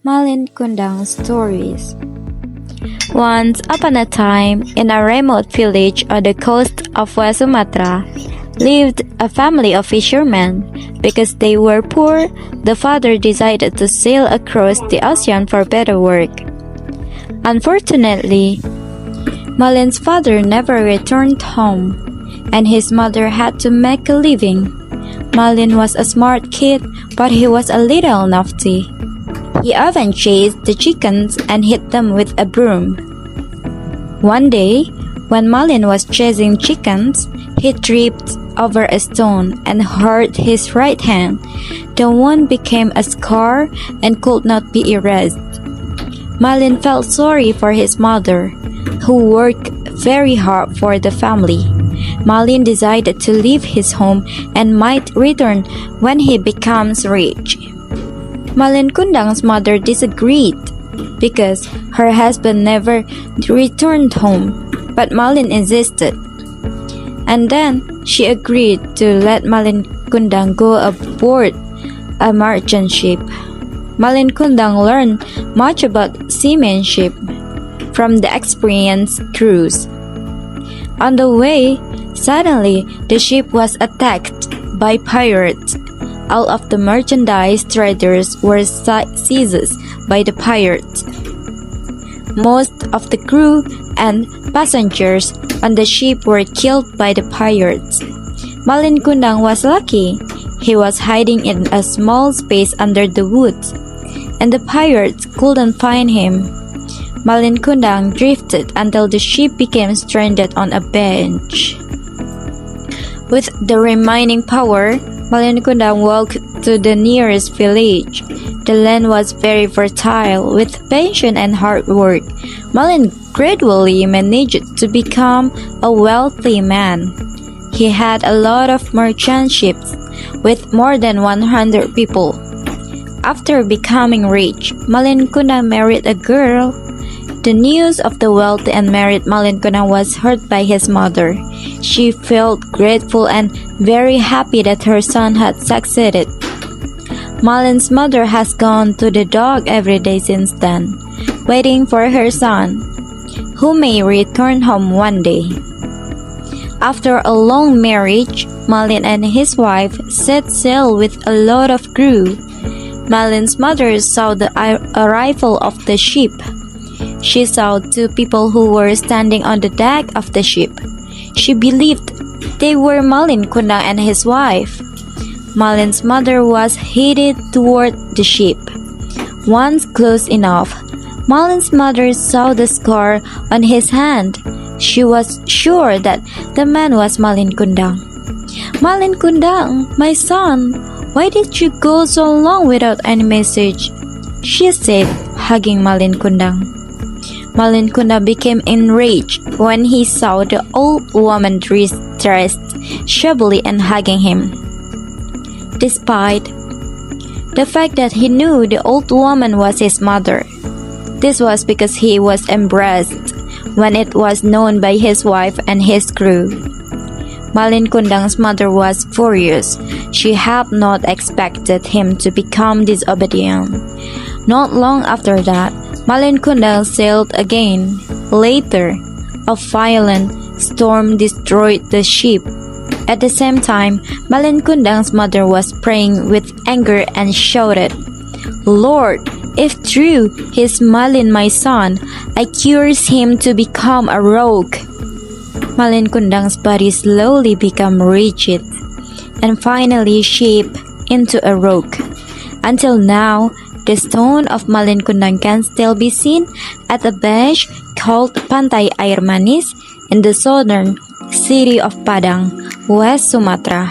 Malin Kundang stories. Once upon a time, in a remote village on the coast of West Sumatra, lived a family of fishermen. Because they were poor, the father decided to sail across the ocean for better work. Unfortunately, Malin's father never returned home, and his mother had to make a living. Malin was a smart kid, but he was a little naughty. He often chased the chickens and hit them with a broom. One day, when Malin was chasing chickens, he tripped over a stone and hurt his right hand. The wound became a scar and could not be erased. Malin felt sorry for his mother, who worked very hard for the family. Malin decided to leave his home and might return when he becomes rich. Malin Kundang's mother disagreed because her husband never returned home, but Malin insisted. And then she agreed to let Malin Kundang go aboard a merchant ship. Malin Kundang learned much about seamanship from the experienced crews. On the way, suddenly the ship was attacked by pirates. All of the merchandise traders were seized by the pirates. Most of the crew and passengers on the ship were killed by the pirates. Malin Kundang was lucky. He was hiding in a small space under the woods, and the pirates couldn't find him. Malin Kundang drifted until the ship became stranded on a bench. With the remaining power, Malin Kundang walked to the nearest village. The land was very fertile. With patience and hard work, Malin gradually managed to become a wealthy man. He had a lot of merchant ships with more than 100 people. After becoming rich, Malin Kundang married a girl. The news of the wealthy and married Malin Kundang was heard by his mother. She felt grateful and very happy that her son had succeeded. Malin's mother has gone to the dock every day since then, waiting for her son, who may return home one day. After a long marriage, Malin and his wife set sail with a lot of crew. Malin's mother saw the arrival of the ship. She saw two people who were standing on the deck of the ship. She believed they were Malin Kundang and his wife. Malin's mother was headed toward the ship. Once close enough, Malin's mother saw the scar on his hand. She was sure that the man was Malin Kundang. "Malin Kundang, my son, why did you go so long without any message?" she said, hugging Malin Kundang. Malin Kundang became enraged when he saw the old woman dressed shabbily and hugging him. Despite the fact that he knew the old woman was his mother, this was because he was embarrassed when it was known by his wife and his crew. Malin Kundang's mother was furious. She had not expected him to become disobedient. Not long after that, Malin Kundang sailed again. Later, a violent storm destroyed the ship. At the same time, Malin Kundang's mother was praying with anger and shouted, "Lord, if true he is Malin my son, I curse him to become a rogue." Malin Kundang's body slowly became rigid and finally shaped into a rogue. Until now, the stone of Malin Kundang can still be seen at a beach called Pantai Air Manis in the southern city of Padang, West Sumatra.